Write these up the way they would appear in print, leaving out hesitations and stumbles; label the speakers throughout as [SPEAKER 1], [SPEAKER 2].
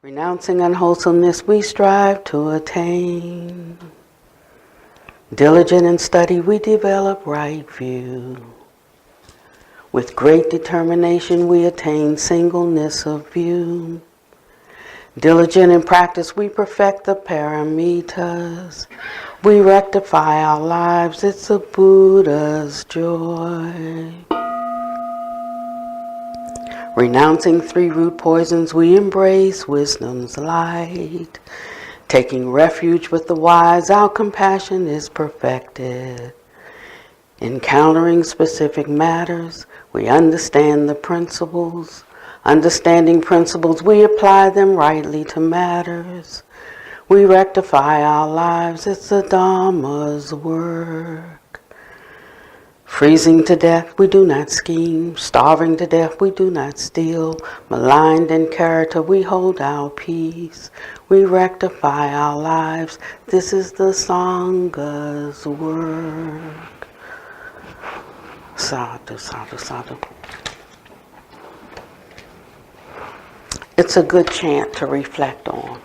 [SPEAKER 1] Renouncing unwholesomeness, we strive to attain. Diligent in study, we develop right view. With great determination, we attain singleness of view. Diligent in practice, we perfect the paramitas. We rectify our lives, it's a Buddha's joy. Renouncing three root poisons, we embrace wisdom's light. Taking refuge with the wise, our compassion is perfected. Encountering specific matters, we understand the principles. Understanding principles, we apply them rightly to matters. We rectify our lives, it's the Dharma's work. Freezing to death, we do not scheme. Starving to death, we do not steal. Maligned in character, we hold our peace. We rectify our lives, this is the Sangha's work. Sadhu, sadhu, sadhu. It's a good chant to reflect on.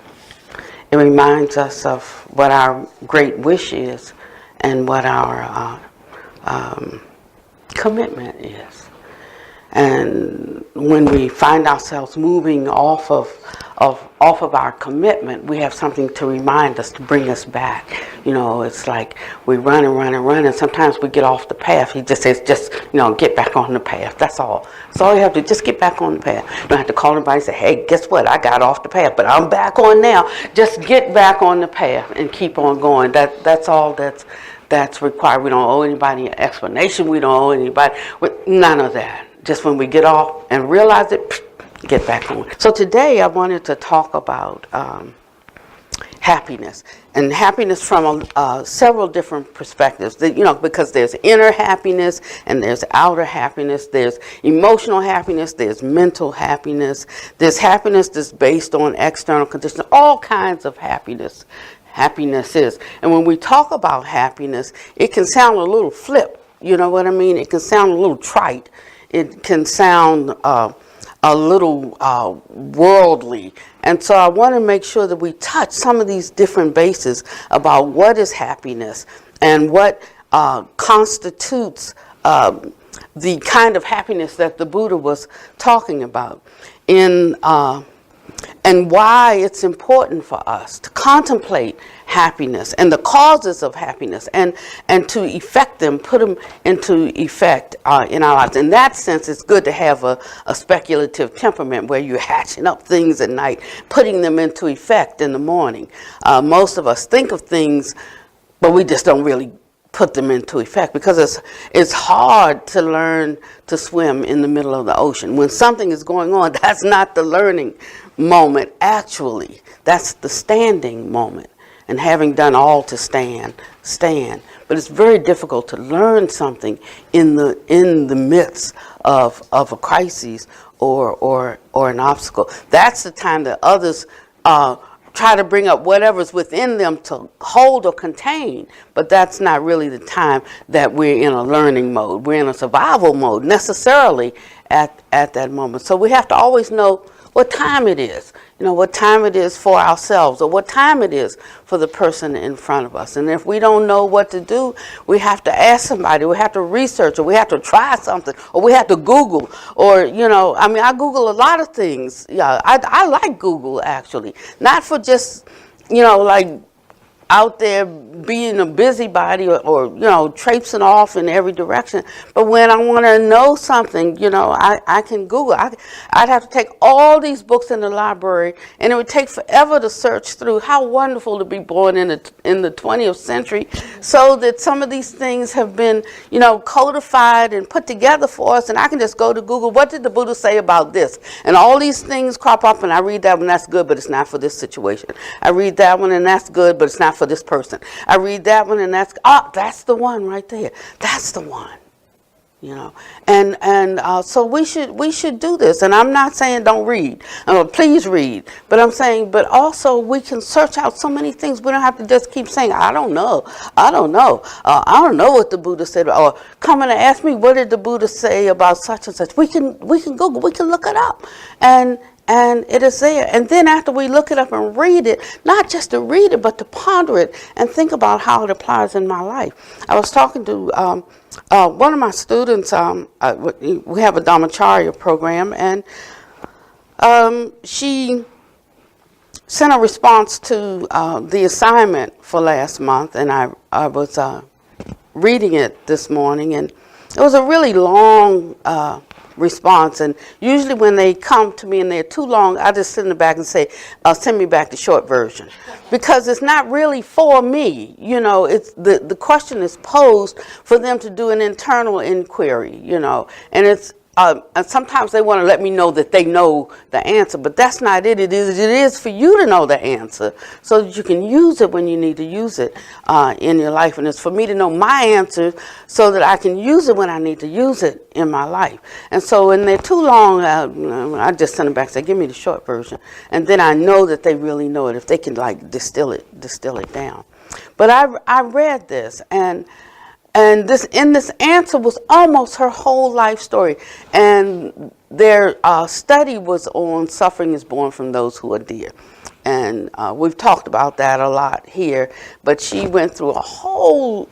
[SPEAKER 1] It reminds us of what our great wish is and what our commitment is. And when we find ourselves moving off of our commitment, we have something to remind us, to bring us back. You know, it's like we run and run and run, and sometimes we get off the path. He just says, get back on the path. That's all. That's all you have to do, just get back on the path. You don't have to call anybody and say, hey, guess what? I got off the path, but I'm back on now. Just get back on the path and keep on going. That's all that's required. We don't owe anybody an explanation. We don't owe anybody, none of that. Just when we get off and realize it, get back on. So today I wanted to talk about happiness. And happiness from several different perspectives. Because there's inner happiness and there's outer happiness. There's emotional happiness. There's mental happiness. There's happiness that's based on external conditions. All kinds of happiness. Happiness is. And when we talk about happiness, it can sound a little flip. You know what I mean? It can sound a little trite. It can sound a little worldly. And so I want to make sure that we touch some of these different bases about what is happiness and what constitutes the kind of happiness that the Buddha was talking about and why it's important for us to contemplate happiness and the causes of happiness and to effect them, put them into effect in our lives. In that sense, it's good to have a speculative temperament where you're hatching up things at night, putting them into effect in the morning. Most of us think of things, but we just don't really put them into effect because it's hard to learn to swim in the middle of the ocean. When something is going on, that's not the learning moment, actually. That's the standing moment. And having done all to stand. But it's very difficult to learn something in the midst of a crisis or an obstacle. That's the time that others try to bring up whatever's within them to hold or contain, but that's not really the time that we're in a learning mode. We're in a survival mode necessarily at that moment. So we have to always know what time it is, what time it is for ourselves or what time it is for the person in front of us. And if we don't know what to do, we have to ask somebody, we have to research, or we have to try something, or we have to Google, or, I Google a lot of things. Yeah, I like Google, actually. Not for just, like out there being a busybody or traipsing off in every direction. But when I want to know something, I can Google. I'd have to take all these books in the library, and it would take forever to search through. How wonderful to be born in the 20th century, so that some of these things have been, codified and put together for us, and I can just go to Google. What did the Buddha say about this? And all these things crop up, and I read that one, that's good, but it's not for this situation. I read that one, and that's good, but it's not for this person. I read that one, and that's the one right there. That's the one. So we should do this. And I'm not saying don't read. Please read. But I'm saying, but also we can search out so many things. We don't have to just keep saying, I don't know. I don't know what the Buddha said. Or come and ask me, what did the Buddha say about such and such? We can Google. We can look it up. And And it is there. And then after we look it up and read it, not just to read it, but to ponder it and think about how it applies in my life. I was talking to one of my students. We have a Dharmacharya program, and she sent a response to the assignment for last month, and I was reading it this morning, and it was a really long response. And usually when they come to me and they're too long, I just sit in the back and say, send me back the short version, because it's not really for me. It's the question is posed for them to do an internal inquiry, and it's and sometimes they want to let me know that they know the answer, but that's not it. It is for you to know the answer so that you can use it when you need to use it in your life. And it's for me to know my answers so that I can use it when I need to use it in my life. And so when they're too long, I just send them back and say, give me the short version. And then I know that they really know it if they can distill it down. But I read this, and this answer was almost her whole life story. And their study was on suffering is born from those who are dear. And we've talked about that a lot here. But she went through a whole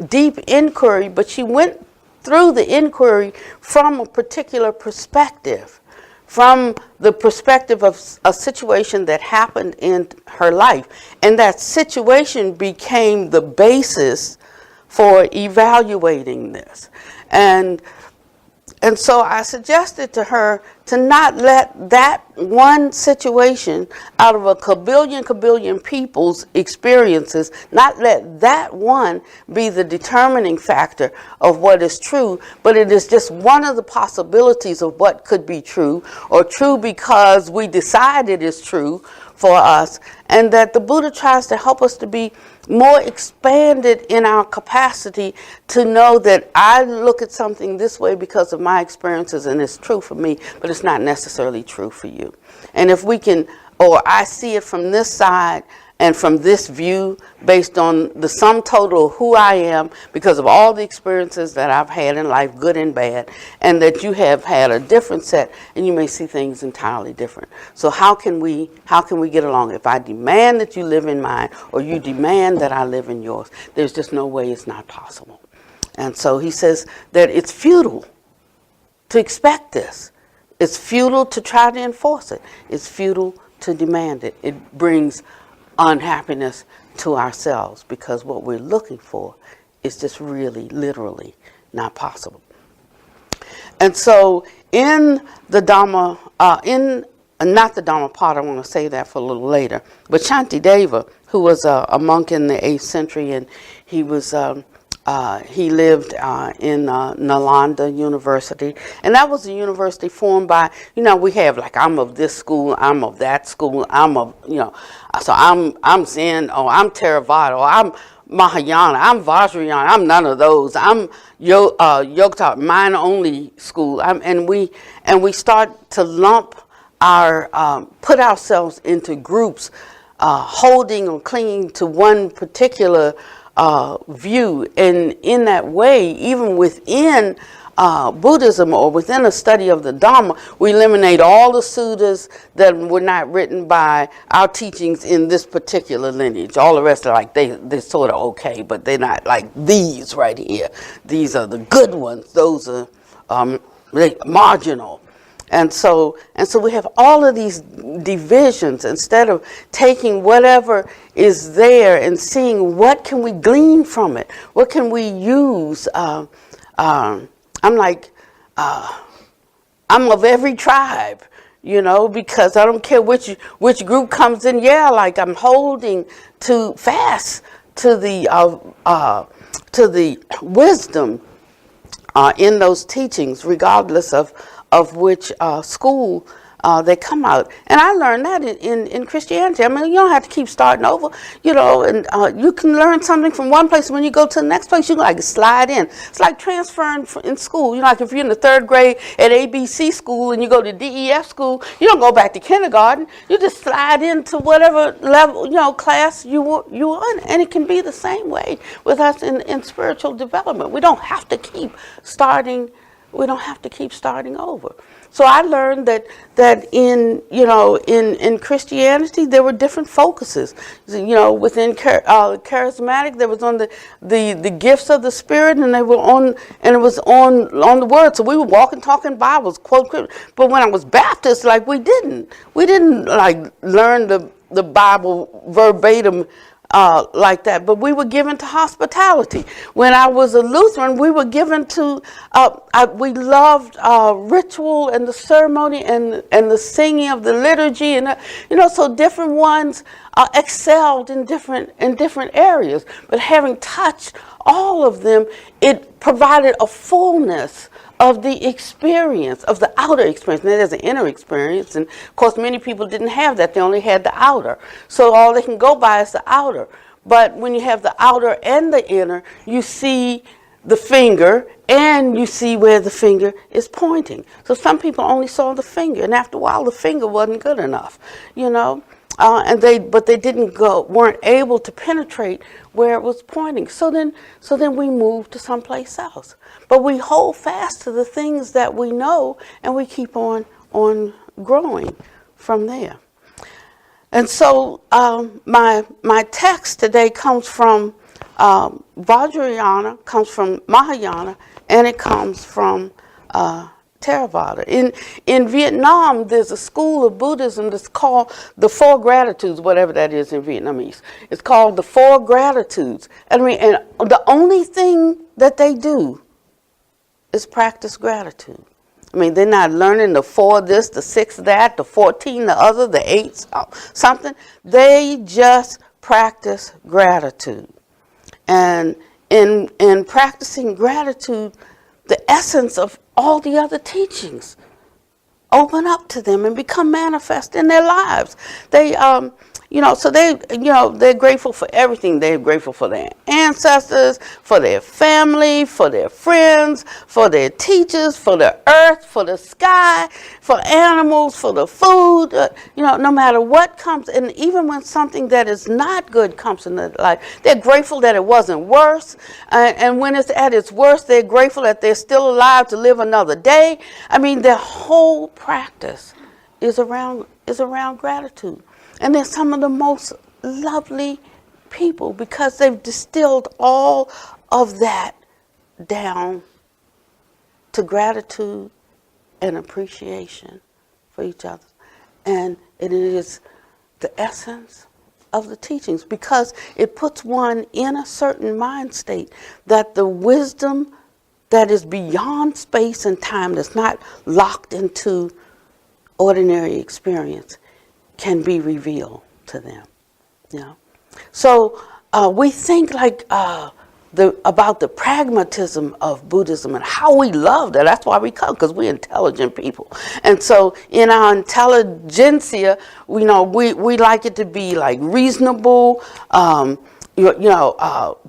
[SPEAKER 1] deep inquiry, but she went through the inquiry from a particular perspective, from the perspective of a situation that happened in her life. And that situation became the basis for evaluating this. And so I suggested to her to not let that one situation out of a kabillion people's experiences, not let that one be the determining factor of what is true, but it is just one of the possibilities of what could be true, or true because we decide it is true for us, and that the Buddha tries to help us to be more expanded in our capacity to know that I look at something this way because of my experiences and it's true for me, but it's not necessarily true for you. And if we can, or I see it from this side and from this view based on the sum total of who I am because of all the experiences that I've had in life, good and bad, and that you have had a different set and you may see things entirely different. So how can we get along? If I demand that you live in mine or you demand that I live in yours, there's just no way it's not possible. And so he says that it's futile to expect this. It's futile to try to enforce it. It's futile to demand it. It brings unhappiness to ourselves because what we're looking for is just really, literally not possible. And so in the Dhamma, not the Dhammapada, I want to say that for a little later, but Shantideva, who was a monk in the 8th century, and he was he lived in Nalanda University, and that was a university formed by, we have like, I'm of this school, I'm of that school, I'm of, so I'm Zen, or I'm Theravada, or I'm Mahayana, I'm Vajrayana, I'm none of those, I'm Yoga, mind only school, and we start to lump our, put ourselves into groups, holding or clinging to one particular view, and in that way, even within Buddhism or within a study of the Dhamma, we eliminate all the suttas that were not written by our teachings in this particular lineage. All the rest are like, they're sort of okay, but they're not like these right here. These are the good ones. Those are marginal. And so we have all of these divisions instead of taking whatever is there and seeing what can we glean from it. What can we use? I'm of every tribe, because I don't care which group comes in. Yeah, like I'm holding fast to the wisdom in those teachings, regardless of which school they come out. And I learned that in Christianity. I mean, you don't have to keep starting over, and you can learn something from one place. When you go to the next place, you can like slide in. It's like transferring in school. Like if you're in the 3rd grade at ABC school and you go to DEF school, you don't go back to kindergarten. You just slide into whatever level, class you were in. And it can be the same way with us in spiritual development. We don't have to keep starting over. So I learned that in, in Christianity there were different focuses. Within charismatic, there was on the gifts of the Spirit, and they were on, and it was on the Word. So we were walking, talking Bibles, quote scripture. But when I was Baptist, like we didn't like learn the Bible verbatim like that, but we were given to hospitality. When I was a Lutheran, we were given to, we loved ritual and the ceremony and the singing of the liturgy, and so different ones excelled in different areas. But having touched all of them, it provided a fullness of the experience, of the outer experience. And there's an inner experience, and of course many people didn't have that. They only had the outer. So all they can go by is the outer. But when you have the outer and the inner, you see the finger and you see where the finger is pointing. So some people only saw the finger, and after a while the finger wasn't good enough, but they weren't able to penetrate where it was pointing. So then we moved to someplace else. But we hold fast to the things that we know, and we keep on growing from there. And so my text today comes from Vajrayana, comes from Mahayana, and it comes from Theravada. In Vietnam, there's a school of Buddhism that's called the Four Gratitudes, whatever that is in Vietnamese. It's called the Four Gratitudes. And the only thing that they do is practice gratitude. They're not learning the 4 this, the 6 that, the 14 the other, the 8 something. They just practice gratitude. And in practicing gratitude, the essence of all the other teachings open up to them and become manifest in their lives. They're grateful for everything. They're grateful for their ancestors, for their family, for their friends, for their teachers, for the earth, for the sky, for animals, for the food. No matter what comes, and even when something that is not good comes in their life, they're grateful that it wasn't worse. And when it's at its worst, they're grateful that they're still alive to live another day. Their whole practice is around gratitude. And they're some of the most lovely people because they've distilled all of that down to gratitude and appreciation for each other. And it is the essence of the teachings, because it puts one in a certain mind state that the wisdom that is beyond space and time, that's not locked into ordinary experience, can be revealed to them. So we think about the pragmatism of Buddhism and how we love that. That's why we come, because we're intelligent people. And so in our intelligentsia, we like it to be like reasonable,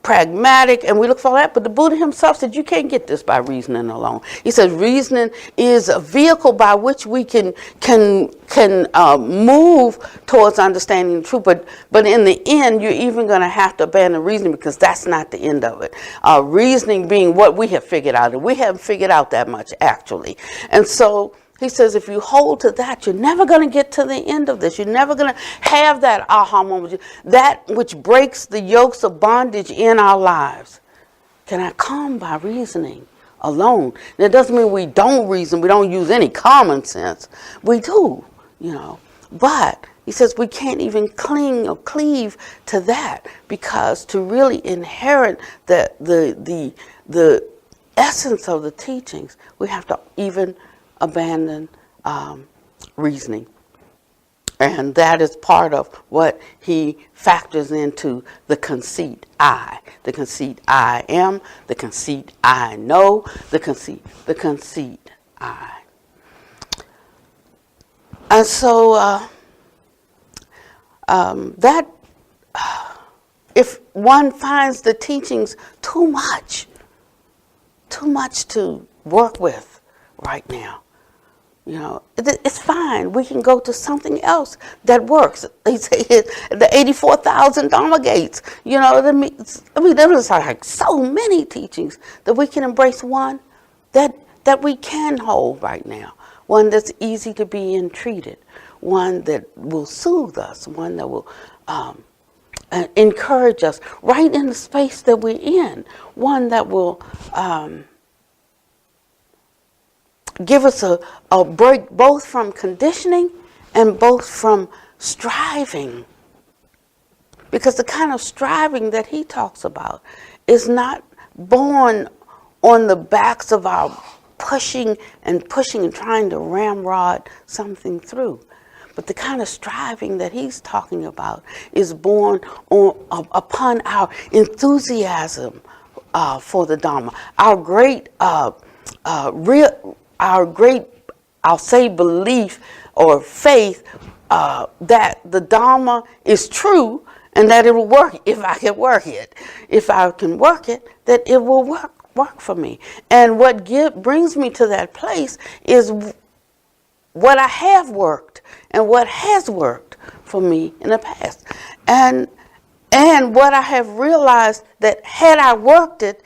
[SPEAKER 1] pragmatic, and we look for that. But the Buddha himself said you can't get this by reasoning alone. He says reasoning is a vehicle by which we can move towards understanding the truth. But in the end, you're even going to have to abandon reasoning, because that's not the end of it. Reasoning being what we have figured out, and we haven't figured out that much actually. And so he says if you hold to that, you're never going to get to the end of this. You're never going to have that aha moment. That which breaks the yokes of bondage in our lives cannot come by reasoning alone. That doesn't mean we don't reason. We don't use any common sense. We do, But he says we can't even cling or cleave to that, because to really inherit the essence of the teachings, we have to even abandon reasoning. And that is part of what he factors into the conceit I. The conceit I am, the conceit I know, the conceit I. And so that if one finds the teachings too much to work with right now, it's fine. We can go to something else that works. They say the 84,000 Dharma gates. There's like so many teachings that we can embrace one that we can hold right now. one that's easy to be entreated, one that will soothe us, one that will encourage us right in the space that we're in, one that will give us a break both from conditioning and both from striving. Because the kind of striving that he talks about is not born on the backs of our pushing and trying to ramrod something through. But the kind of striving that he's talking about is born upon our enthusiasm for the Dharma, our great, I'll say, belief or faith that the Dharma is true and that it will work if I can work it. If I can work it, that it will work for me. And what brings me to that place is what I have worked and what has worked for me in the past. And what I have realized that had I worked it,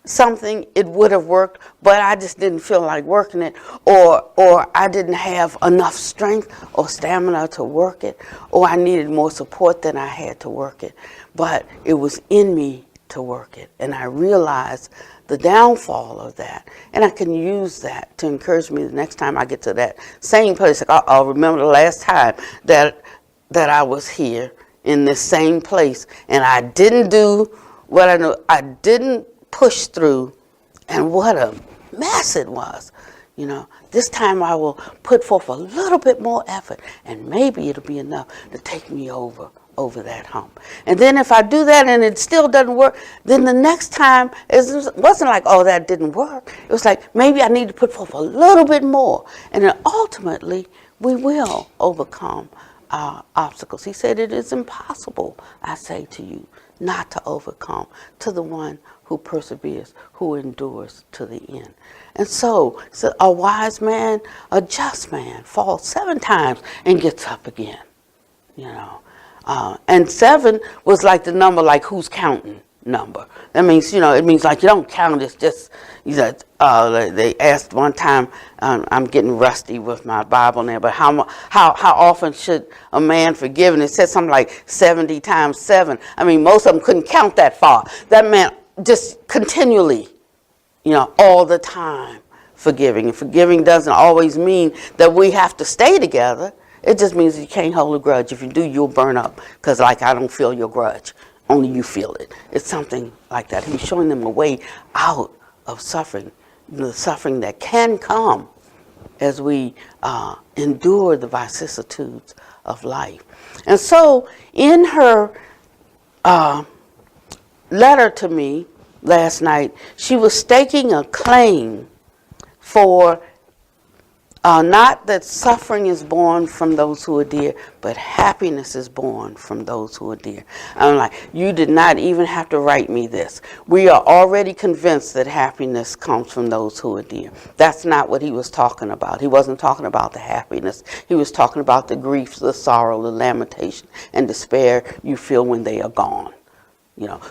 [SPEAKER 1] something, it would have worked, but I just didn't feel like working it, or I didn't have enough strength or stamina to work it, or I needed more support than I had to work it. But it was in me to work it, and I realized the downfall of that, and I can use that to encourage me the next time I get to that same place. Like, I'll remember the last time that I was here in this same place, and I didn't do what I know. I didn't push through, and what a mess it was. This time I will put forth a little bit more effort, and maybe it'll be enough to take me over that hump. And then if I do that and it still doesn't work, then the next time it wasn't like, oh, that didn't work. It was like, maybe I need to put forth a little bit more, and then ultimately we will overcome our obstacles. He said, it is impossible, I say to you, not to overcome, to the one who perseveres, who endures to the end. And so a wise man, a just man, falls 7 times and gets up again. And 7 was like the number, like who's counting number. That means, it means like you don't count. It's just, they asked one time, I'm getting rusty with my Bible now, but how often should a man forgive? And it said something like 70 times 7. I mean, most of them couldn't count that far. That meant just continually, all the time forgiving. And forgiving doesn't always mean that we have to stay together. It just means you can't hold a grudge. If you do, you'll burn up. Because, I don't feel your grudge. Only you feel it. It's something like that. He's showing them a way out of suffering, the suffering that can come as we endure the vicissitudes of life. And so, in her letter to me last night, she was staking a claim for not that suffering is born from those who are dear, but happiness is born from those who are dear. I'm like, you did not even have to write me this. We are already convinced that happiness comes from those who are dear. That's not what he was talking about. He wasn't talking about the happiness. He was talking about the grief, the sorrow, the lamentation, and despair you feel when they are gone.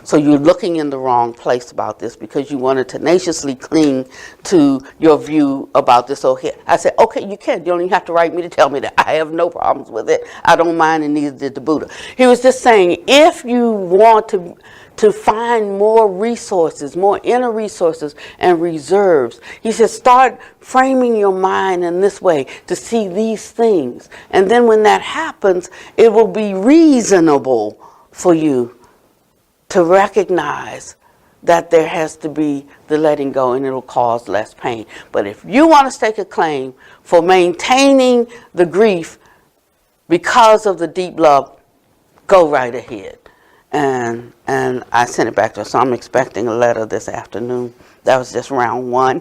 [SPEAKER 1] So you're looking in the wrong place about this because you want to tenaciously cling to your view about this. So here, I said, okay, you can. You don't even have to write me to tell me that. I have no problems with it. I don't mind, and neither did the Buddha. He was just saying, if you want to find more resources, more inner resources and reserves, he says, start framing your mind in this way to see these things. And then when that happens, it will be reasonable for you to recognize that there has to be the letting go, and it'll cause less pain. But if you want to stake a claim for maintaining the grief because of the deep love, go right ahead. And I sent it back to her, so I'm expecting a letter this afternoon. That was just round 1.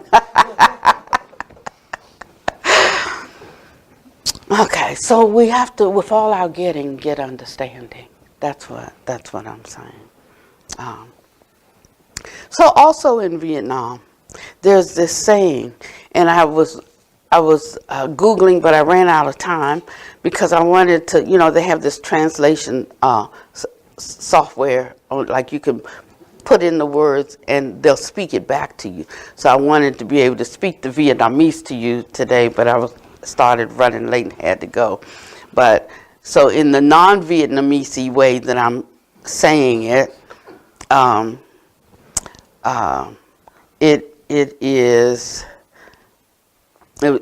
[SPEAKER 1] Okay, so we have to, with all our getting, get understanding. That's what I'm saying. So also in Vietnam, there's this saying, and I was Googling, but I ran out of time because I wanted to, they have this translation software, like you can put in the words and they'll speak it back to you. So I wanted to be able to speak the Vietnamese to you today, but I was started running late and had to go. But so in the non-Vietnamese way that I'm saying it,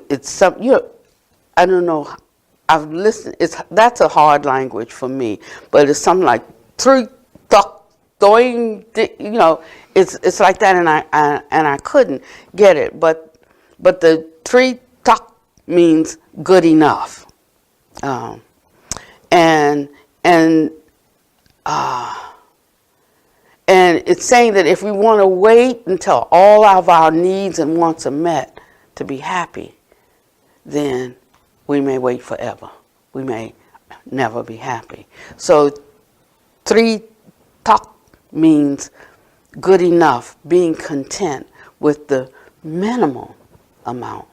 [SPEAKER 1] it's some, you know, I don't know. I've listened. That's a hard language for me, but it's something like three tuck doing. You know, it's like that, and I couldn't get it. But the three tuck means good enough, and it's saying that if we want to wait until all of our needs and wants are met to be happy, then we may wait forever. We may never be happy. So, three tak means good enough, being content with the minimal amount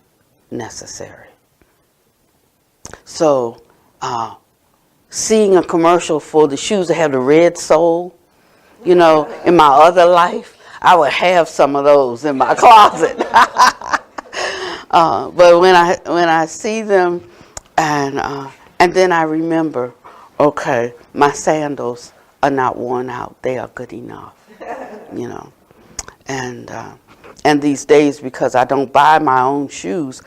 [SPEAKER 1] necessary. So, seeing a commercial for the shoes that have the red sole, you know, in my other life, I would have some of those in my closet. But when I see them, and then I remember, okay, my sandals are not worn out; they are good enough, you know. And these days, because I don't buy my own shoes,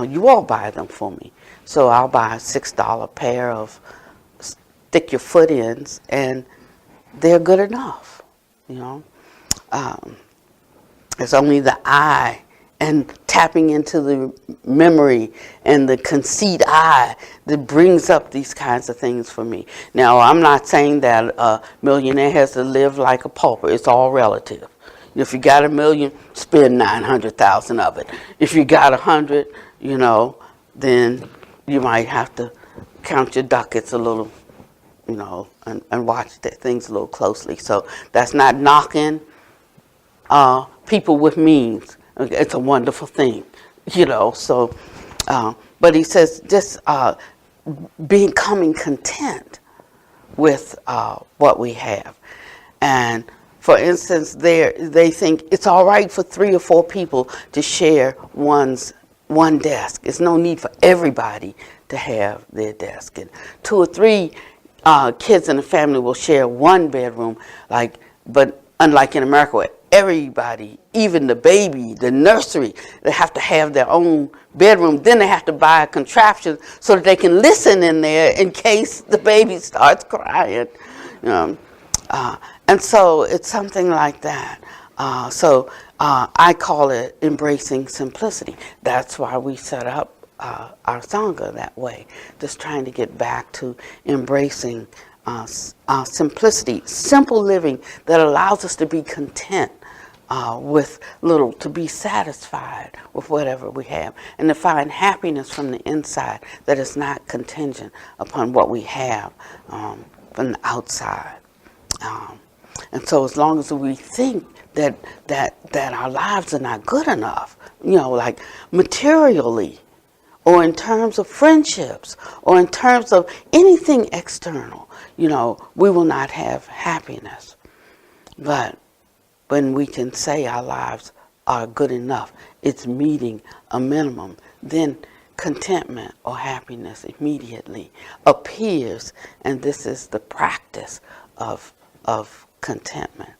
[SPEAKER 1] you all buy them for me. So I'll buy a $6 pair of stick your foot ins, and they're good enough, you know. It's only the eye and tapping into the memory and the conceit eye that brings up these kinds of things for me. Now, I'm not saying that a millionaire has to live like a pauper. It's all relative. If you got $1 million, spend 900,000 of it. If you got 100, you know, then you might have to count your ducats a little, you know, and watch things a little closely. So that's not knocking people with means. It's a wonderful thing, you know. So, but he says just becoming content with what we have. And for instance, they think it's all right for 3 or 4 people to share one desk. There's no need for everybody to have their desk. And 2 or 3 kids in the family will share one bedroom, but unlike in America where everybody, even the baby, the nursery, they have to have their own bedroom. Then they have to buy a contraption so that they can listen in there in case the baby starts crying. And so it's something like that. So I call it embracing simplicity. That's why we set up our Sangha that way, just trying to get back to embracing simplicity, simple living that allows us to be content with little, to be satisfied with whatever we have, and to find happiness from the inside that is not contingent upon what we have from the outside. And so as long as we think that our lives are not good enough, you know, like materially, or in terms of friendships, or in terms of anything external, you know, we will not have happiness. But when we can say our lives are good enough, it's meeting a minimum, then contentment or happiness immediately appears. And this is the practice of contentment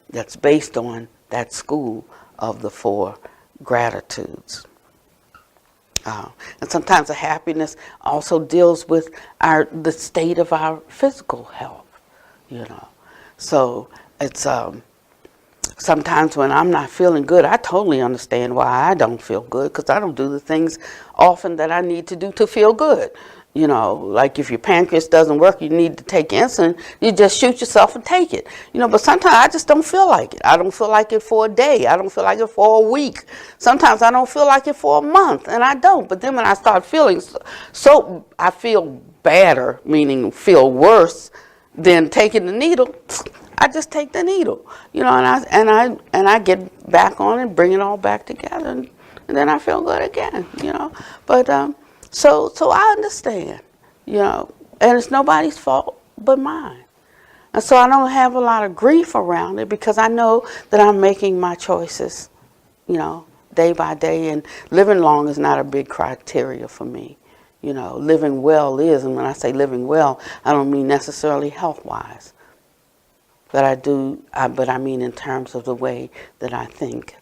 [SPEAKER 1] that's based on that school of the 4 gratitudes. And sometimes the happiness also deals with the state of our physical health, you know. So it's sometimes when I'm not feeling good, I totally understand why I don't feel good, because I don't do the things often that I need to do to feel good. You know, like if your pancreas doesn't work, you need to take insulin, you just shoot yourself and take it. You know, but sometimes I just don't feel like it. I don't feel like it for a day. I don't feel like it for a week. Sometimes I don't feel like it for a month, and I don't. But then when I start feeling so I feel badder, meaning feel worse than taking the needle, I just take the needle. You know, and I get back on it, bring it all back together, and then I feel good again, you know. But So I understand, you know, and it's nobody's fault but mine. And so I don't have a lot of grief around it, because I know that I'm making my choices, you know, day by day, and living long is not a big criteria for me. You know, living well is, and when I say living well, I don't mean necessarily health-wise, but but I mean in terms of the way that I think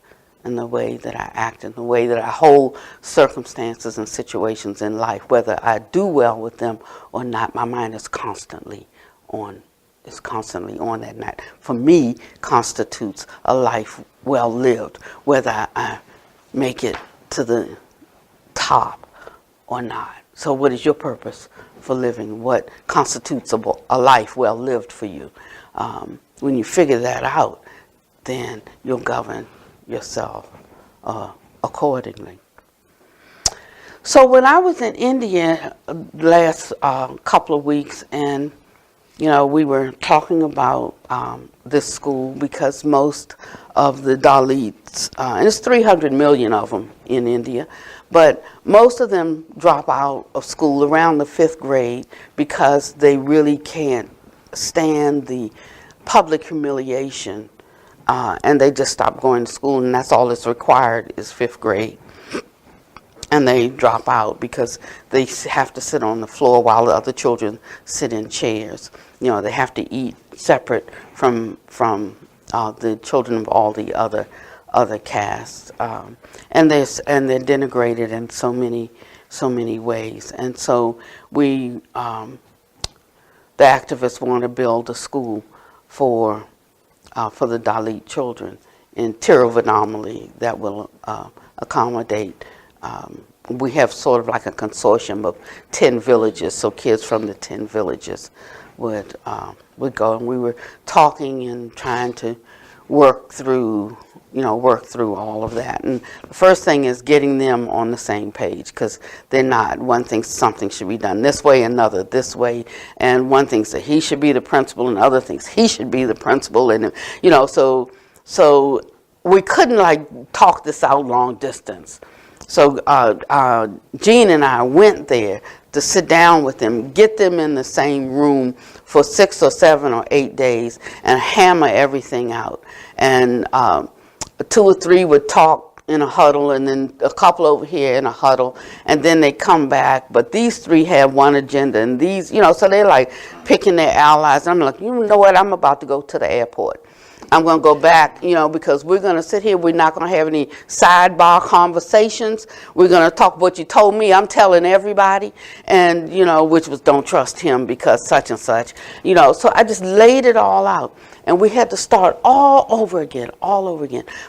[SPEAKER 1] and the way that I act and the way that I hold circumstances and situations in life. Whether I do well with them or not, my mind is constantly on that. And that, for me, constitutes a life well lived, whether I make it to the top or not. So what is your purpose for living? What constitutes a life well lived for you? When you figure that out, then you'll govern yourself accordingly. So when I was in India last couple of weeks, and you know, we were talking about this school because most of the Dalits, and there's 300 million of them in India, but most of them drop out of school around the 5th grade because they really can't stand the public humiliation, and they just stop going to school, and that's all that's required is 5th grade. And they drop out because they have to sit on the floor while the other children sit in chairs. You know, they have to eat separate from the children of all the other castes, and they're denigrated in so many ways. And so we, the activists, want to build a school for the Dalit children in Tiruvannamalai that will accommodate. We have sort of like a consortium of 10 villages, so kids from the 10 villages would go, and we were talking and trying to work through all of that. And the first thing is getting them on the same page, because they're not. One thinks something should be done this way, another this way, and one thinks that he should be the principal, and other thinks he should be the principal, and you know, so we couldn't like talk this out long distance. So Jean and I went there to sit down with them, get them in the same room for 6 or 7 or 8 days, and hammer everything out. And 2 or 3 would talk in a huddle, and then a couple over here in a huddle, and then they come back. But these 3 have one agenda, and these, you know, so they're like picking their allies. I'm like, you know what? I'm about to go to the airport. I'm going to go back, you know, because we're going to sit here. We're not going to have any sidebar conversations. We're going to talk what you told me. I'm telling everybody. And, you know, which was don't trust him because such and such. You know, so I just laid it all out. And we had to start all over again.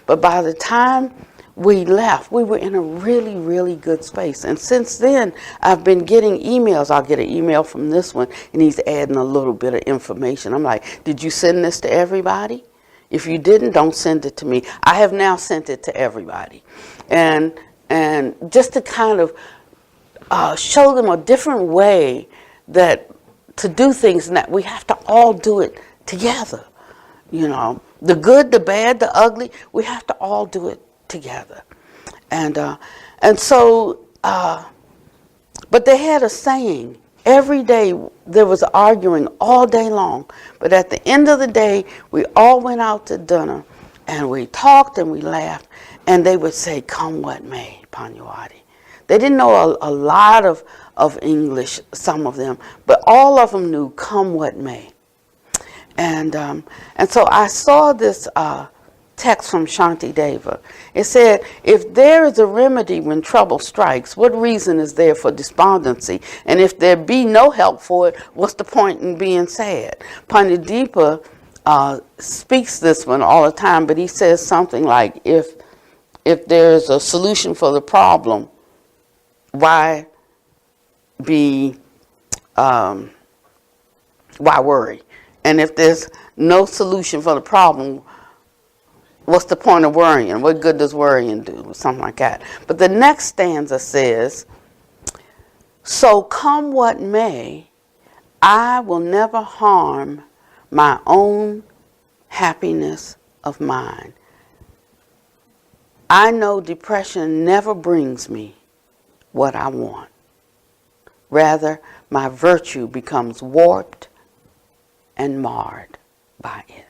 [SPEAKER 1] But by the time we left, we were in a really, really good space. And since then, I've been getting emails. I'll get an email from this one, and he's adding a little bit of information. I'm like, did you send this to everybody? If you didn't, don't send it to me. I have now sent it to everybody. And just to kind of show them a different way that to do things, and that we have to all do it together. You know, the good, the bad, the ugly, we have to all do it together. And so, but they had a saying. Every day there was arguing all day long, but at the end of the day, we all went out to dinner, and we talked and we laughed, and they would say, "Come what may, Pannavati." They didn't know a lot of English, some of them, but all of them knew "come what may." And so I saw this text from Shanti Deva. It said, if there is a remedy when trouble strikes, what reason is there for despondency? And if there be no help for it, what's the point in being sad? Pannadipa speaks this one all the time, but he says something like, if there's a solution for the problem, why worry? And if there's no solution for the problem, what's the point of worrying? What good does worrying do? Something like that. But the next stanza says, so come what may, I will never harm my own happiness of mind. I know depression never brings me what I want. Rather, my virtue becomes warped and marred by it.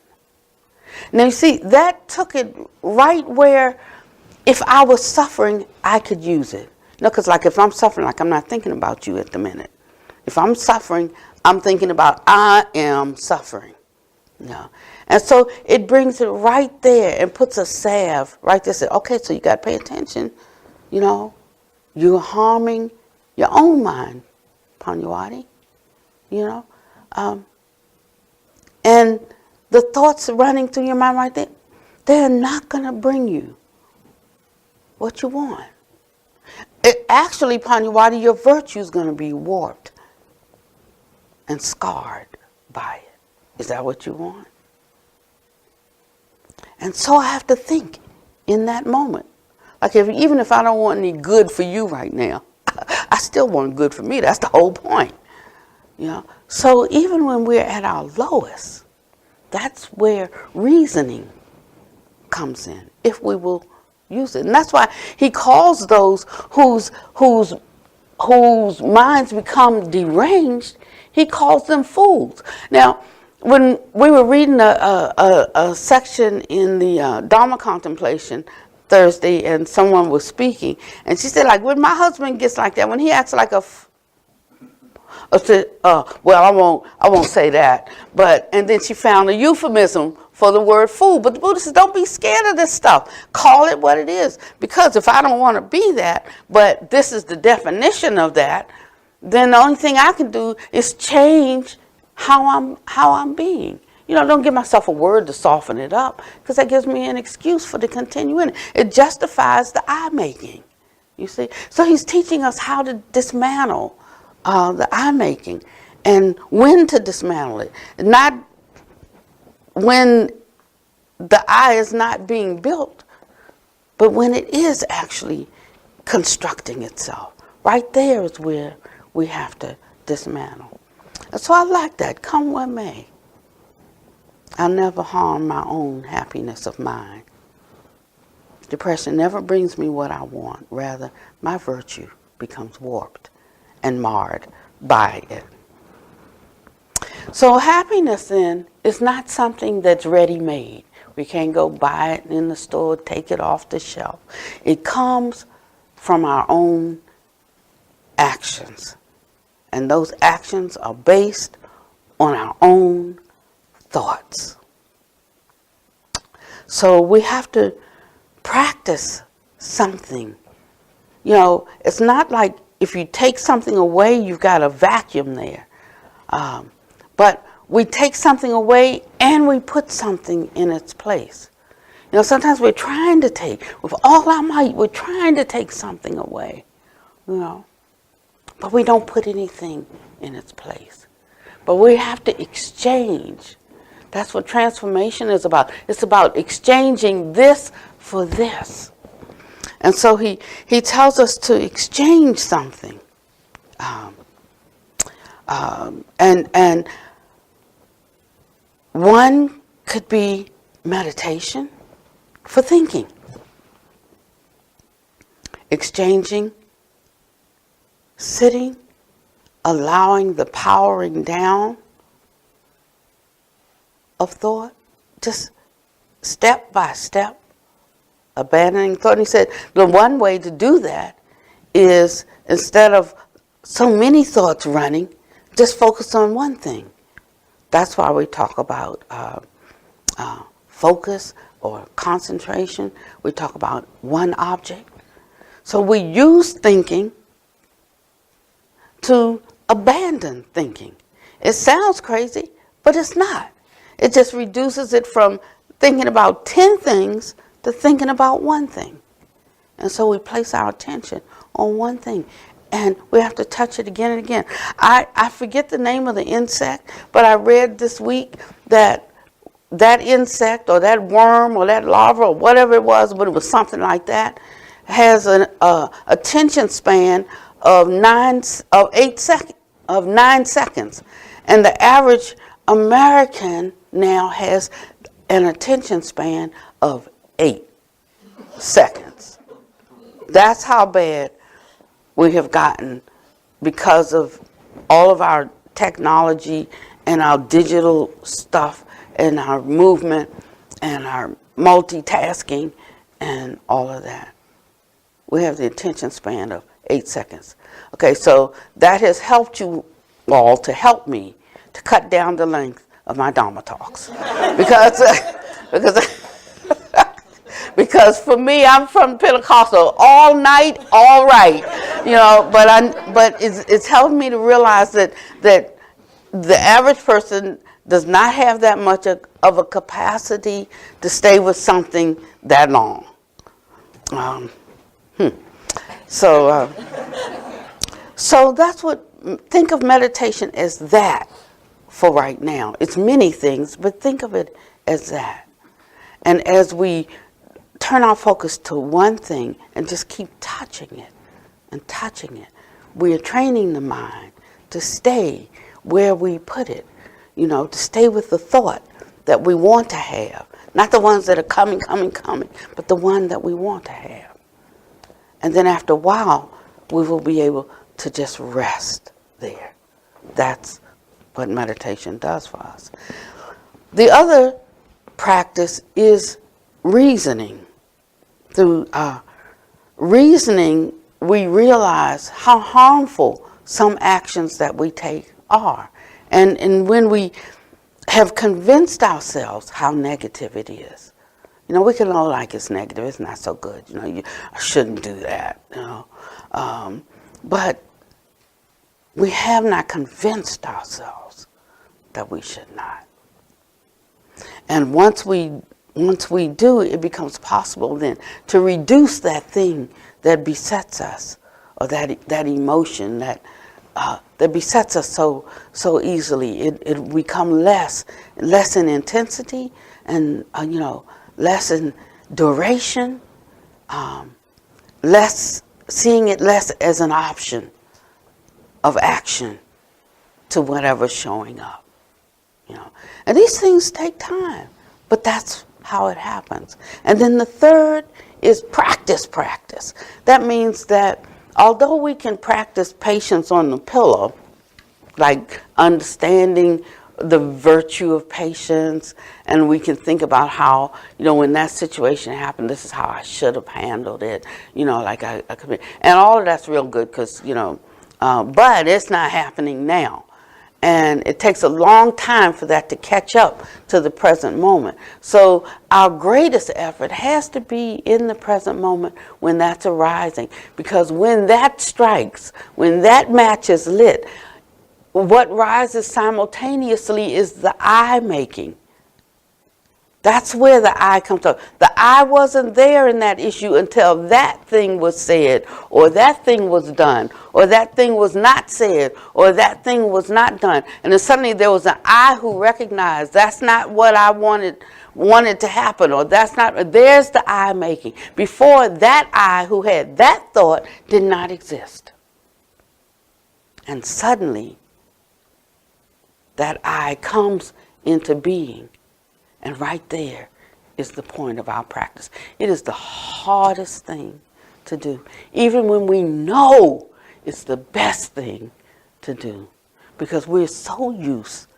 [SPEAKER 1] Now you see, that took it right where if I was suffering, I could use it. No, because like if I'm suffering, like I'm not thinking about you at the minute. If I'm suffering, I'm thinking about I am suffering. No. And so it brings it right there and puts a salve right there. Say, okay, so you got to pay attention. You know, you're harming your own mind, Pannavati. You know, and the thoughts running through your mind right there, they're not going to bring you what you want. Actually, Pannavati, your virtue is going to be warped and scarred by it. Is that what you want? And so I have to think in that moment. Like even if I don't want any good for you right now, I still want good for me. That's the whole point. You know? So even when we're at our lowest, that's where reasoning comes in, if we will use it. And that's why he calls those whose minds become deranged, he calls them fools. Now, when we were reading a section in the Dharma Contemplation Thursday, and someone was speaking, and she said, like, when my husband gets like that, when he acts like well, I won't say that, and then she found a euphemism for the word fool. But the Buddha says, don't be scared of this stuff. Call it what it is. Because if I don't want to be that, but this is the definition of that, then the only thing I can do is change how I'm being. You know, don't give myself a word to soften it up, because that gives me an excuse for to continue in it. It justifies the I-making, you see. So he's teaching us how to dismantle the I-making and when to dismantle it. Not when the I is not being built, but when it is actually constructing itself. Right there is where we have to dismantle. And so I like that. Come what may, I'll never harm my own happiness of mind. Depression never brings me what I want. Rather, my virtue becomes warped and marred by it. So happiness then is not something that's ready-made. We can't go buy it in the store, take it off the shelf. It comes from our own actions. And those actions are based on our own thoughts. So we have to practice something. You know, it's not like if you take something away, you've got a vacuum there. But we take something away and we put something in its place. You know, sometimes we're trying to take, with all our might, we're trying to take something away, you know, but we don't put anything in its place. But we have to exchange. That's what transformation is about. It's about exchanging this for this. And so he tells us to exchange something. And one could be meditation for thinking. Exchanging, sitting, allowing the powering down of thought, just step by step, abandoning thought. And he said the one way to do that is, instead of so many thoughts running, just focus on one thing. That's why we talk about focus or concentration. We talk about one object. So we use thinking to abandon thinking. It sounds crazy, but it's not. It just reduces it from thinking about 10 things to thinking about one thing. And so we place our attention on one thing. And we have to touch it again and again. I forget the name of the insect, but I read this week that insect or that worm or that larva or whatever it was, but it was something like that, has an attention span of 9 seconds. And the average American now has an attention span of 8 seconds. That's how bad we have gotten because of all of our technology and our digital stuff and our movement and our multitasking and all of that. We have the attention span of 8 seconds. Okay, so that has helped you all to help me to cut down the length of my Dharma talks. because, because, because for me, I'm from Pentecostal, all night, all right, but it's helped me to realize that the average person does not have that much of a capacity to stay with something that long. So that's think of meditation as that for right now. It's many things, but think of it as that. And as we turn our focus to one thing and just keep touching it and touching it, we are training the mind to stay where we put it, to stay with the thought that we want to have. Not the ones that are coming, but the one that we want to have. And then after a while, we will be able to just rest there. That's what meditation does for us. The other practice is reasoning. Through reasoning, we realize how harmful some actions that we take are. And when we have convinced ourselves how negative it is, we can know like it's negative, it's not so good, I shouldn't do that, but we have not convinced ourselves that we should not. And once we do, it becomes possible then to reduce that thing that besets us, or that emotion that besets us so easily. It become less in intensity, and less in duration, seeing it less as an option of action to whatever's showing up. And these things take time, but that's how it happens. And then the third is practice. That means that although we can practice patience on the pillow, like understanding the virtue of patience, and we can think about how, when that situation happened, this is how I should have handled it, like I could be, and all of that's real good because, but it's not happening now. And it takes a long time for that to catch up to the present moment. So our greatest effort has to be in the present moment when that's arising. Because when that strikes, when that match is lit, what rises simultaneously is the I making. That's where the I comes up. The I wasn't there in that issue until that thing was said, or that thing was done, or that thing was not said, or that thing was not done. And then suddenly there was an I who recognized that's not what I wanted to happen, or that's not, there's the I making. Before, that I who had that thought did not exist. And suddenly, that I comes into being. And right there is the point of our practice. It is the hardest thing to do, even when we know it's the best thing to do, because we're so used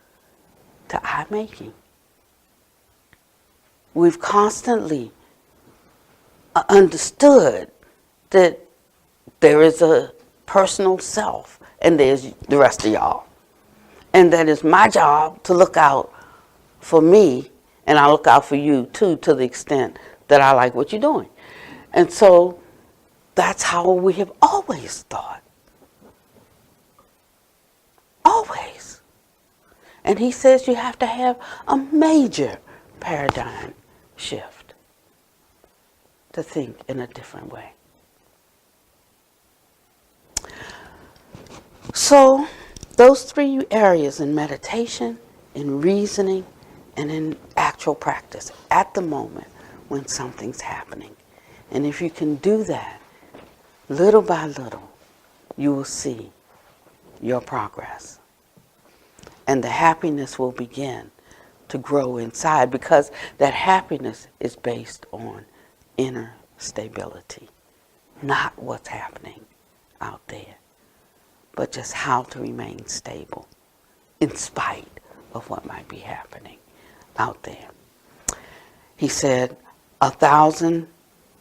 [SPEAKER 1] to I making. We've constantly understood that there is a personal self and there's the rest of y'all. And that it's my job to look out for me, and I look out for you too, to the extent that I like what you're doing. And so that's how we have always thought. Always. And he says you have to have a major paradigm shift to think in a different way. So those three areas in meditation, in reasoning, and in actual practice at the moment when something's happening. And if you can do that, little by little, you will see your progress. And the happiness will begin to grow inside, because that happiness is based on inner stability, not what's happening out there, but just how to remain stable in spite of what might be happening out there. He said, 1,000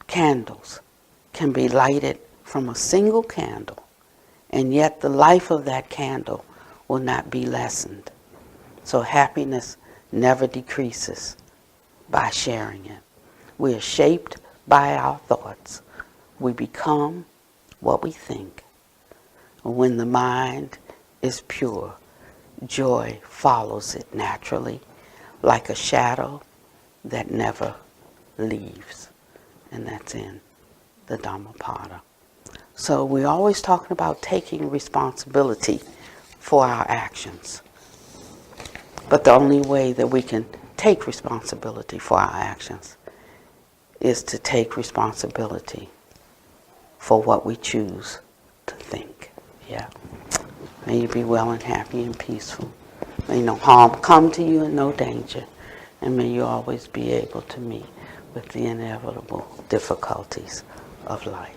[SPEAKER 1] candles can be lighted from a single candle, and yet the life of that candle will not be lessened. So happiness never decreases by sharing it. We are shaped by our thoughts. We become what we think. When the mind is pure, joy follows it naturally, like a shadow that never leaves. And that's in the Dhammapada. So we're always talking about taking responsibility for our actions. But the only way that we can take responsibility for our actions is to take responsibility for what we choose to think. Yeah. May you be well and happy and peaceful. May no harm come to you and no danger. And may you always be able to meet with the inevitable difficulties of life.